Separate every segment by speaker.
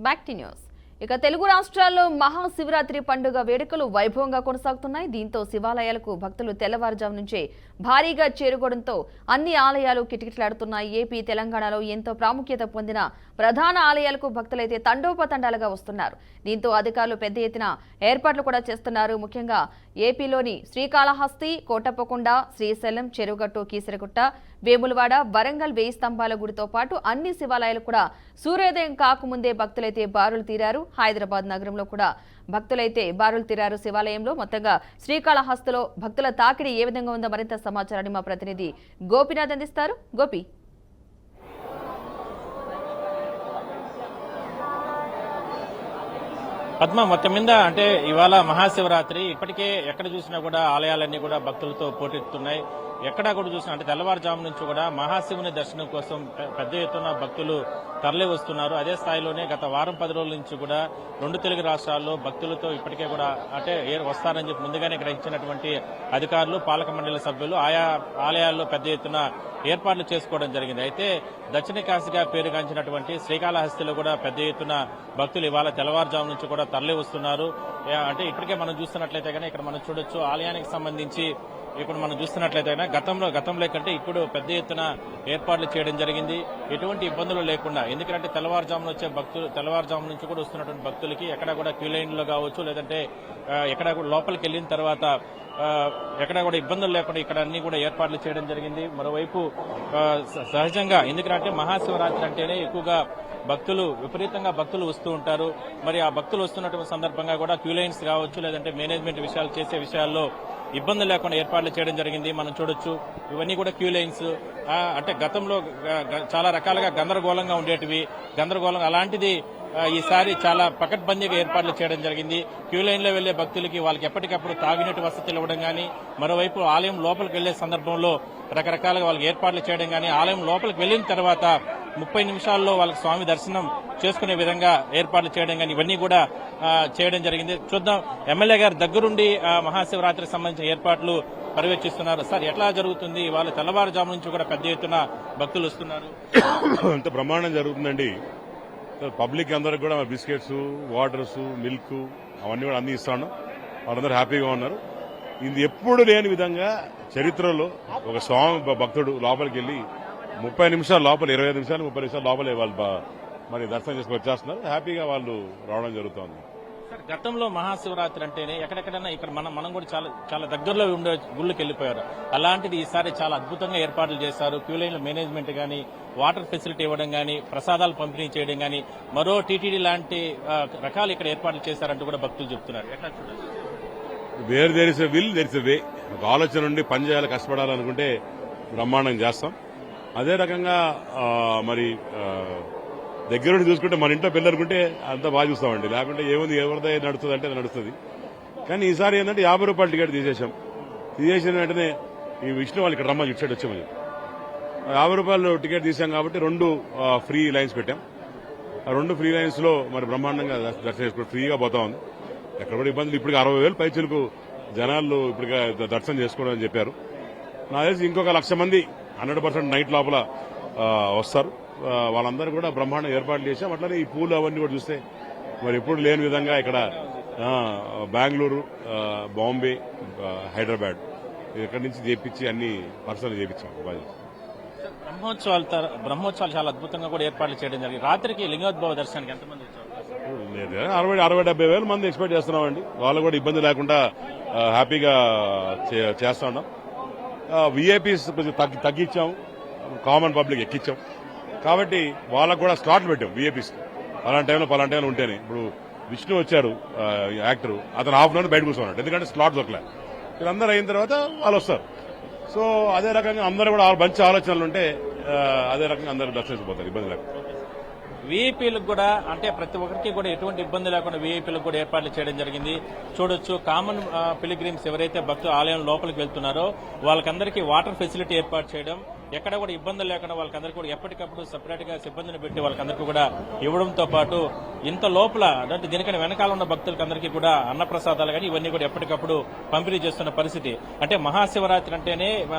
Speaker 1: Back to news. ఇక తెలుగు రాష్ట్రాల్లో మహాశివరాత్రి పండుగ వేడుకలు వైభవంగా కొనసాగుతున్నాయి. దీంతో శివాలయాలకు భక్తులు తెల్లవారుజాము నుంచే భారీగా చేరుకోవడంతో అన్ని ఆలయాలు కిటకిటలాడుతున్నాయి. ఏపీ, తెలంగాణలో ఎంతో ప్రాముఖ్యత పొందిన ప్రధాన ఆలయాలకు భక్తులైతే తండోపతండాలుగా వస్తున్నారు. దీంతో అధికారులు పెద్ద ఎత్తున ఏర్పాట్లు కూడా చేస్తున్నారు. ముఖ్యంగా ఏపీలోని శ్రీకాళహస్తి, కోటప్పకొండ, శ్రీశైలం, చెరువుగట్టు, కీసరగుట్ట, వేములవాడ, వరంగల్, వేయి స్తంభాల గుడితో పాటు అన్ని శివాలయాలు కూడా సూర్యోదయం కాకముందే భక్తులైతే బారులు తీరారు. హైదరాబాద్ నగరంలో కూడా భక్తులైతే బారులు తీరారు. శివాలయంలో మొత్తంగా శ్రీకాళహస్తిలో భక్తుల తాకిడి ఏ విధంగా ఉందో మరింత సమాచారాన్ని మా ప్రతినిధి గోపినాథ్ అందిస్తారు. గోపి.
Speaker 2: పద్మ, మొత్తం మీద అంటే ఇవాళ మహాశివరాత్రి ఇప్పటికే ఎక్కడ చూసినా కూడా ఆలయాలన్నీ కూడా భక్తులతో పోటెత్తుతున్నాయి. ఎక్కడా కూడా చూసినా అంటే తెల్లవారుజాము నుంచి కూడా మహాశివుని దర్శనం కోసం పెద్ద ఎత్తున భక్తులు తరలి వస్తున్నారు. అదే స్థాయిలోనే గత వారం 10 రోజుల నుంచి కూడా 2 తెలుగు రాష్ట్రాల్లో భక్తులతో ఇప్పటికే కూడా అంటే వస్తారని చెప్పి ముందుగానే గ్రహించినటువంటి అధికారులు, పాలక మండలి సభ్యులు ఆయా ఆలయాల్లో పెద్ద ఎత్తున ఏర్పాట్లు చేసుకోవడం జరిగింది. అయితే దక్షిణ కాశీగా పేరుగాంచినటువంటి శ్రీకాళహస్తిలో కూడా పెద్ద ఎత్తున భక్తులు ఇవాళ తెల్లవారుజాము నుంచి కూడా తరలి వస్తున్నారు. అంటే ఇప్పటికే మనం చూస్తున్నట్లయితే కానీ ఇక్కడ మనం చూడొచ్చు ఆలయానికి సంబంధించి ఇప్పుడు మనం చూస్తున్నట్లయితే గతంలో కంటే ఇప్పుడు పెద్ద ఎత్తున ఏర్పాట్లు చేయడం జరిగింది. ఎటువంటి ఇబ్బందులు లేకుండా, ఎందుకంటే తెల్లవారుజామున వచ్చే భక్తులు తెల్లవారుజాము నుంచి కూడా వస్తున్నటువంటి భక్తులకి ఎక్కడ కూడా క్యూ లైన్లో కావచ్చు, లేదంటే ఎక్కడ కూడా లోపలికి వెళ్ళిన తర్వాత ఎక్కడ కూడా ఇబ్బందులు లేకుండా ఇక్కడ అన్ని కూడా ఏర్పాట్లు చేయడం జరిగింది. మరోవైపు సహజంగా ఎందుకంటే మహాశివరాత్రి అంటేనే ఎక్కువగా విపరీతంగా భక్తులు వస్తూ ఉంటారు. మరి ఆ భక్తులు వస్తున్నటువంటి సందర్భంగా కూడా క్యూ లైన్స్ కావచ్చు, లేదంటే మేనేజ్మెంట్ విషయాలు చేసే విషయాల్లో ఇబ్బందులు లేకుండా ఏర్పాట్లు చేయడం జరిగింది. మనం చూడొచ్చు ఇవన్నీ కూడా క్యూ లైన్స్. అంటే గతంలో చాలా రకాలుగా గందరగోళంగా ఉండేటివి, అలాంటిది ఈసారి చాలా పకడ్బందీగా ఏర్పాట్లు చేయడం జరిగింది. క్యూ లైన్ లో వెళ్లే భక్తులకి వాళ్ళకి ఎప్పటికప్పుడు తాగినట్టు వసతులు ఇవ్వడం గానీ, మరోవైపు ఆలయం లోపలికి వెళ్లే సందర్భంలో రకరకాలుగా వాళ్ళకి ఏర్పాట్లు చేయడం గానీ, ఆలయం లోపలికి వెళ్లిన తర్వాత 30 నిమిషాల్లో వాళ్ళకి స్వామి దర్శనం చేసుకునే విధంగా ఏర్పాట్లు చేయడం కానీ ఇవన్నీ కూడా చేయడం జరిగింది. చూద్దాం, ఎమ్మెల్యే గారు దగ్గరుండి మహాశివరాత్రికి సంబంధించిన ఏర్పాట్లు పర్యవేక్షిస్తున్నారు. సార్, ఎట్లా జరుగుతుంది? ఇవాళ తెల్లవారుజాము నుంచి కూడా పెద్ద ఎత్తున భక్తులు వస్తున్నారు.
Speaker 3: అంత బ్రహ్మాండం జరుగుతుందండి. పబ్లిక్ అందరికి కూడా బిస్కెట్స్, వాటర్స్, మిల్క్ అవన్నీ కూడా అన్ని ఇస్తాను. వాళ్ళందరూ హ్యాపీగా ఉన్నారు. ఇది ఎప్పుడు లేని విధంగా చరిత్రలో ఒక స్వామి భక్తుడు లోపలికి వెళ్లి 30 నిమిషాల లోపల 25 నిమిషాలు 30 నిమిషాల లోపలే వాళ్ళు మరి దర్శనం చేసుకుని వచ్చేస్తున్నారు. హ్యాపీగా వాళ్ళు రావడం జరుగుతోంది.
Speaker 2: గతంలో మహాశివరాత్రి అంటేనే ఎక్కడెక్కడైనా ఇక్కడ మనం కూడా చాలా దగ్గరలో ఉండే గుళ్ళకి వెళ్లిపోయారు. అలాంటిది ఈసారి చాలా అద్భుతంగా ఏర్పాట్లు చేశారు. క్యూ లైన్ల మేనేజ్మెంట్ గానీ, వాటర్ ఫెసిలిటీ ఇవ్వడం గానీ, ప్రసాదాలు పంపిణీ చేయడం గానీ, మరో టీటీడీ లాంటి రకాలు ఇక్కడ ఏర్పాట్లు చేశారంటూ కూడా భక్తులు చెప్తున్నారు. ఎట్లా చూడాలి?
Speaker 3: Where there is a will, there is a way. ఒక ఆలోచన నుండి పని చేయాలి, కష్టపడాలనుకుంటే బ్రహ్మాండం చేస్తాం. అదే రకంగా మరి దగ్గర నుండి చూసుకుంటే మన ఇంట్లో పిల్లలు అనుకుంటే అంతా బాగా చూస్తామండి. లేకుంటే ఏముంది, ఎవరిదో నడుస్తుంది అంటే నడుస్తుంది. కానీ ఈసారి ఏంటంటే 50 రూపాయల టికెట్ తీసేసిన వెంటనే ఈ విష్ణు వాళ్ళు ఇక్కడ రమ్మని ఇటు వచ్చామని 50 రూపాయలు టికెట్ తీసాం కాబట్టి 2 ఫ్రీ లైన్స్ పెట్టాం. ఆ 2 ఫ్రీ లైన్స్ లో మరి బ్రహ్మాండంగా దర్శనం చేసుకుంటూ ఫ్రీగా పోతా ఉంది. ఎక్కడ కూడా ఇబ్బందులు. ఇప్పుడు 60,000 పైచులకు జనాలు ఇప్పుడు దర్శనం చేసుకోవడం అని చెప్పారు. నాకు తెలిసి ఇంకొక 1,00,000 మంది 100% నైట్ లోపల వస్తారు. వాళ్ళందరూ కూడా బ్రహ్మాండం ఏర్పాట్లు చేశాం. అట్లనే ఈ పూలు అవన్నీ కూడా చూస్తే మరి ఎప్పుడు లేని విధంగా ఇక్కడ బెంగళూరు, బాంబే, హైదరాబాద్ ఇక్కడి నుంచి చేపించి అన్ని పర్సనల్ చేపించాం.
Speaker 2: బ్రహ్మోత్సవాలు చాలా అద్భుతంగా కూడా ఏర్పాట్లు చేయడం జరిగింది. రాత్రికి లింగోద్భవ దర్శనానికి ఎంతమంది వచ్చారు?
Speaker 3: 60-70 వేల మంది ఎక్స్పెక్ట్ చేస్తున్నామండి. వాళ్ళు కూడా ఇబ్బంది లేకుండా హ్యాపీగా చేస్తా ఉన్నాం. వీఐపీస్ కొంచెం తగ్గించాం, కామన్ పబ్లిక్ ఎక్కించాం. కాబట్టి వాళ్ళకు కూడా స్లాట్లు పెట్టాం. వీఐపీస్ పలానా టైంలో ఉంటేనే. ఇప్పుడు విష్ణు వచ్చారు యాక్టర్, అతను హాఫ్ అన్ అవర్ బయట కూర్చున్నాడు, ఎందుకంటే స్లాట్ దొరకలే. వీళ్ళందరూ అయిన తర్వాత వాళ్ళు వస్తారు. సో అదే రకంగా అందరూ కూడా మంచి ఆలోచనలు ఉంటే అదే రకంగా అందరూ దర్శించిపోతారు ఇబ్బంది లేకుండా.
Speaker 2: వీఐపీలకు కూడా అంటే ప్రతి ఒక్కరికి కూడా ఎటువంటి ఇబ్బంది లేకుండా వీఐపీలకు కూడా ఏర్పాట్లు చేయడం జరిగింది. చూడొచ్చు, కామన్ పిలిగ్రిమ్స్ ఎవరైతే భక్తులు ఆలయం లోపలికి వెళ్తున్నారో వాళ్ళకందరికీ వాటర్ ఫెసిలిటీ ఏర్పాటు చేయడం, ఎక్కడ కూడా ఇబ్బందులు లేకుండా వాళ్ళకందరికీ కూడా ఎప్పటికప్పుడు సెపరేట్ గా సిబ్బందిని పెట్టి వాళ్ళకందరికీ కూడా ఇవ్వడంతో పాటు ఇంత లోపల అంటే దీనికన్నా వెనకాల ఉన్న భక్తులకు అందరికీ కూడా అన్నప్రసాదాలు కానీ ఇవన్నీ కూడా ఎప్పటికప్పుడు పంపిణీ చేస్తున్న పరిస్థితి. అంటే మహాశివరాత్రి అంటేనే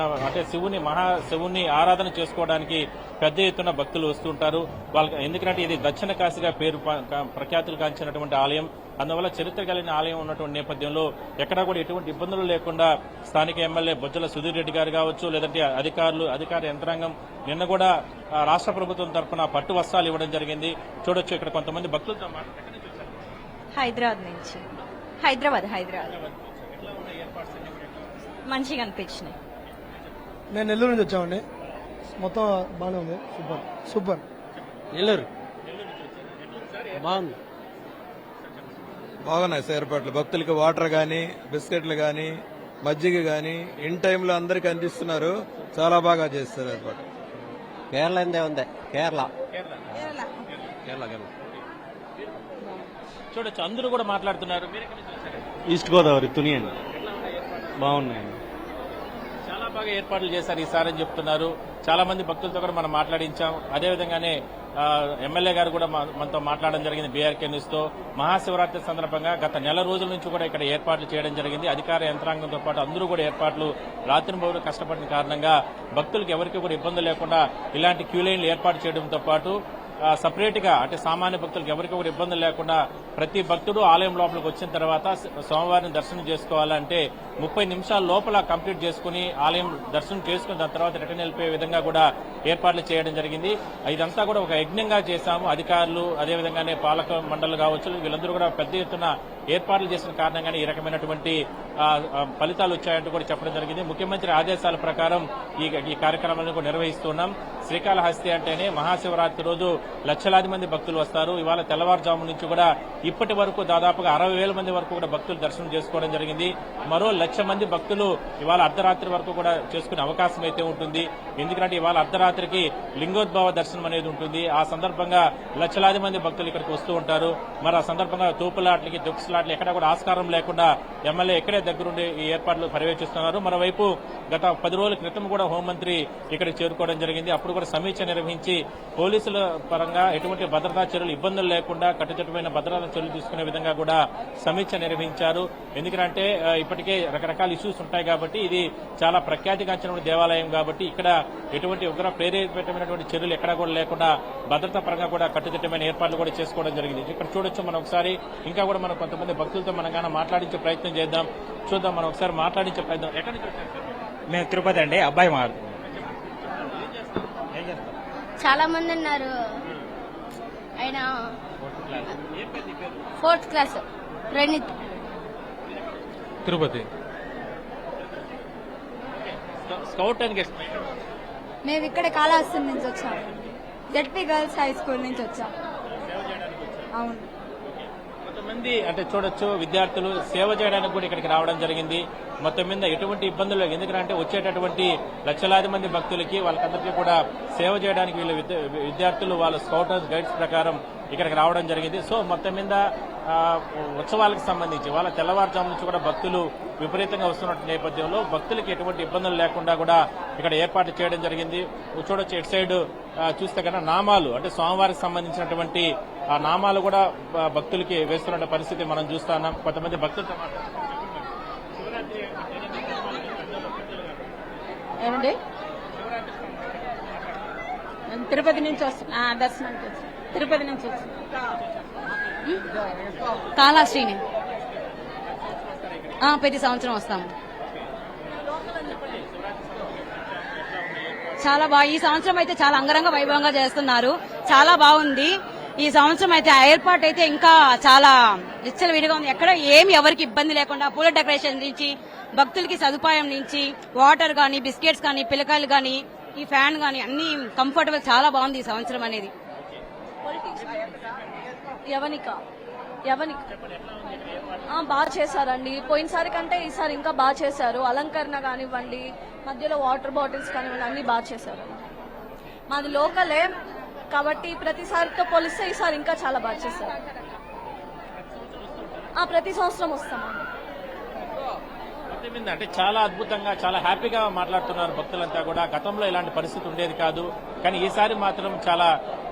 Speaker 2: అంటే శివుని ఆరాధన చేసుకోవడానికి పెద్ద ఎత్తున భక్తులు వస్తుంటారు. వాళ్ళకి ఎందుకంటే ఇది దక్షిణ కాశీగా పేరు ప్రఖ్యాతులు గాంచినటువంటి ఆలయం. అందువల్ల చరిత్ర కలిగిన ఆలయం ఉన్నటువంటి నేపథ్యంలో ఎక్కడా కూడా ఎటువంటి ఇబ్బందులు లేకుండా స్థానిక ఎమ్మెల్యే బొజ్జల సుధీర్ రెడ్డి గారు కావచ్చు, లేదంటే అధికార యంత్రాంగం నిన్న కూడా రాష్ట్ర ప్రభుత్వం తరఫున పట్టు వస్త్రాలు ఇవ్వడం జరిగింది. చూడొచ్చు ఇక్కడ కొంతమంది భక్తులతో
Speaker 4: హైదరాబాద్ మంచిగా అనిపించినాయి.
Speaker 5: నేను నెల్లూరు నుంచి వచ్చామండి. మొత్తం బాగానే ఉంది. సూపర్
Speaker 6: నెల్లూరు బాగుంది.
Speaker 7: బాగున్నాయి సార్ ఏర్పాట్లు. భక్తులకి వాటర్ గానీ, బిస్కెట్లు గానీ, మజ్జిగ గానీ ఇన్ టైంలో అందరికి అందిస్తున్నారు. చాలా బాగా చేస్తారు ఏర్పాటు.
Speaker 6: కేరళ ఎందే ఉంది. కేరళ
Speaker 2: చూడొచ్చు అందరూ కూడా మాట్లాడుతున్నారు.
Speaker 6: ఈస్ట్ గోదావరి తునియన్ బాగున్నాయండి.
Speaker 2: చాలా బాగా ఏర్పాట్లు చేశారు ఈసారి అని చెప్తున్నారు. చాలా మంది భక్తులతో కూడా మనం మాట్లాడించాం. అదేవిధంగానే ఎమ్మెల్యే గారు కూడా మనతో మాట్లాడడం జరిగింది బీఆర్కే న్యూస్ తో. మహాశివరాత్రి సందర్భంగా గత నెల రోజుల నుంచి కూడా ఇక్కడ ఏర్పాట్లు చేయడం జరిగింది. అధికార యంత్రాంగంతో పాటు అందరూ కూడా ఏర్పాట్లు రాత్రింబవళ్లు కష్టపడిన కారణంగా భక్తులకు ఎవరికి కూడా ఇబ్బంది లేకుండా ఇలాంటి క్యూ లైన్లు ఏర్పాటు చేయడంతో పాటు సపరేట్ గా అంటే సామాన్య భక్తులకు ఎవరికి కూడా ఇబ్బందులు లేకుండా ప్రతి భక్తుడు ఆలయం లోపలికి వచ్చిన తర్వాత సోమవారం దర్శనం చేసుకోవాలంటే 30 నిమిషాల లోపల కంప్లీట్ చేసుకుని ఆలయం దర్శనం చేసుకుని దాని తర్వాత రిటర్న్ వెళ్ళిపోయే విధంగా కూడా ఏర్పాట్లు చేయడం జరిగింది. ఇదంతా కూడా ఒక యజ్ఞంగా చేశాము. అధికారులు అదేవిధంగానే పాలక మండలి కావచ్చు వీళ్ళందరూ కూడా పెద్ద ఎత్తున ఏర్పాట్లు చేసిన కారణంగానే ఈ రకమైనటువంటి ఫలితాలు వచ్చాయంటూ కూడా చెప్పడం జరిగింది. ముఖ్యమంత్రి ఆదేశాల ప్రకారం ఈ కార్యక్రమాలను కూడా నిర్వహిస్తున్నాం. శ్రీకాళహస్తి అంటేనే మహాశివరాత్రి రోజు లక్షలాది మంది భక్తులు వస్తారు. ఇవాళ తెల్లవారుజాము నుంచి కూడా ఇప్పటి వరకు దాదాపుగా 60,000 మంది వరకు కూడా భక్తులు దర్శనం చేసుకోవడం జరిగింది. మరో 1,00,000 మంది భక్తులు ఇవాళ అర్ధరాత్రి వరకు కూడా చేసుకునే అవకాశం అయితే ఉంటుంది. ఎందుకంటే ఇవాళ అర్ధరాత్రికి లింగోద్భవ దర్శనం అనేది ఉంటుంది. ఆ సందర్భంగా లక్షలాది మంది భక్తులు ఇక్కడికి వస్తూ ఉంటారు. మరి ఆ సందర్భంగా తోపులాట్లకి దొక్కులాట్లు ఎక్కడ కూడా ఆస్కారం లేకుండా ఎమ్మెల్యే ఇక్కడే దగ్గరుండి ఈ ఏర్పాట్లు పర్యవేక్షిస్తున్నారు. మరోవైపు గత 10 రోజుల క్రితం కూడా హోంమంత్రి ఇక్కడికి చేరుకోవడం జరిగింది. అప్పుడు కూడా సమీక్ష నిర్వహించి పోలీసుల పరంగా ఎటువంటి భద్రతా చర్యలు ఇబ్బందులు లేకుండా కట్టుదిట్టమైన భద్రతా చర్యలు తీసుకునే విధంగా కూడా సమీక్ష నిర్వహించారు. ఎందుకంటే ఇప్పటికే రకరకాల ఇష్యూస్ ఉంటాయి కాబట్టి ఇది చాలా ప్రఖ్యాతిగాంచిన దేవాలయం కాబట్టి ఇక్కడ ఎటువంటి ఉగ్ర ప్రేరేపితమైనటువంటి చర్యలు ఎక్కడా కూడా లేకుండా భద్రతా పరంగా కూడా కట్టుదిట్టమైన ఏర్పాట్లు కూడా చేసుకోవడం జరిగింది. ఇక్కడ చూడొచ్చు మనం ఒకసారి ఇంకా కూడా మనం కొంతమంది భక్తులతో మనం కానీ మాట్లాడించే ప్రయత్నం చేద్దాం. చూద్దాం మనం ఒకసారి మాట్లాడించే ప్రయత్నం. ఎక్కడి నుంచి వచ్చారు?
Speaker 8: మేము తిరుపతి అండి. అబ్బాయి మాడు
Speaker 4: చాలా మంది ఉన్నారు. ఆయన 4th class Praneeth.
Speaker 8: Tirupati
Speaker 2: scout అని
Speaker 9: మేము ఇక్కడ కాళహస్తి నుంచి వచ్చాము. జెడ్పీ గర్ల్స్ హై స్కూల్ నుంచి వచ్చాం. అవును.
Speaker 2: కొంతమంది అంటే చూడొచ్చు విద్యార్థులు సేవ చేయడానికి కూడా ఇక్కడికి రావడం జరిగింది. మొత్తం మీద ఎటువంటి ఇబ్బందులు లేవు. ఎందుకంటే వచ్చేటటువంటి లక్షలాది మంది భక్తులకి వాళ్ళకందరికీ కూడా సేవ చేయడానికి వీళ్ళు విద్యార్థులు వాళ్ళ స్కౌటర్స్ గైడ్స్ ప్రకారం ఇక్కడికి రావడం జరిగింది. సో మొత్తం మీద ఉత్సవాలకు సంబంధించి వాళ్ళ తెల్లవారుజాము నుంచి కూడా భక్తులు విపరీతంగా వస్తున్న నేపథ్యంలో భక్తులకి ఎటువంటి ఇబ్బందులు లేకుండా కూడా ఇక్కడ ఏర్పాట్లు చేయడం జరిగింది. చూడొచ్చు ఇటు సైడ్ చూస్తే కన్నా నామాలు అంటే స్వామివారికి సంబంధించినటువంటి ఆ నామాలు కూడా భక్తులకి వేస్తున్న పరిస్థితి మనం చూస్తున్నాం. కొంతమంది భక్తులతో
Speaker 9: ఏమండి తిరుపతి నుంచి వస్తున్నా దర్శనానికి వచ్చి తిరుపతి నుంచి వచ్చి కాళహస్తిని ప్రతి సంవత్సరం వస్తాము. చాలా బాగా ఈ సంవత్సరం అయితే చాలా అంగరంగ వైభవంగా చేస్తున్నారు. చాలా బాగుంది. ఈ సంవత్సరం అయితే ఆ ఏర్పాటు అయితే ఇంకా చాలా విచ్చలవిడిగా ఉంది. ఎక్కడ ఏమి ఎవరికి ఇబ్బంది లేకుండా పూల డెకరేషన్ నుంచి భక్తులకి సదుపాయం నుంచి వాటర్ గానీ బిస్కెట్స్ కానీ పిల్లకాయలు గానీ ఈ ఫ్యాన్ గానీ అన్ని కంఫర్టబుల్ చాలా బాగుంది ఈ సంవత్సరం అనేది.
Speaker 10: యవనిక బాగా చేశారండి. పోయినసారి కంటే ఈసారి ఇంకా బాగా చేశారు. అలంకరణ కానివ్వండి, మధ్యలో వాటర్ బాటిల్స్ కానివ్వండి అన్ని బాగా చేశారు. మాది లోకలే కాబట్టి ప్రతిసారితో పోలిస్తే ఈసారి ఇంకా చాలా బాగా చేశారు. ప్రతి సంవత్సరం వస్తామండి.
Speaker 2: అంటే చాలా అద్భుతంగా చాలా హ్యాపీగా మాట్లాడుతున్నారు భక్తులంతా కూడా. గతంలో ఇలాంటి పరిస్థితి ఉండేది కాదు, కానీ ఈసారి మాత్రం చాలా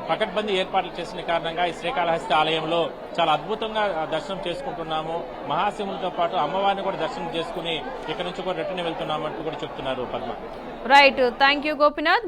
Speaker 2: పకడ్బందీ ఏర్పాట్లు చేసిన కారణంగా ఈ శ్రీకాళహస్తి ఆలయంలో చాలా అద్భుతంగా దర్శనం చేసుకుంటున్నాము. మహాశివునితో పాటు అమ్మవారిని కూడా దర్శనం చేసుకుని ఇక్కడ నుంచి కూడా రిటర్న్ వెళ్తున్నామంటూ కూడా చెప్తున్నారు Padma.
Speaker 1: Right, thank you Gopinath.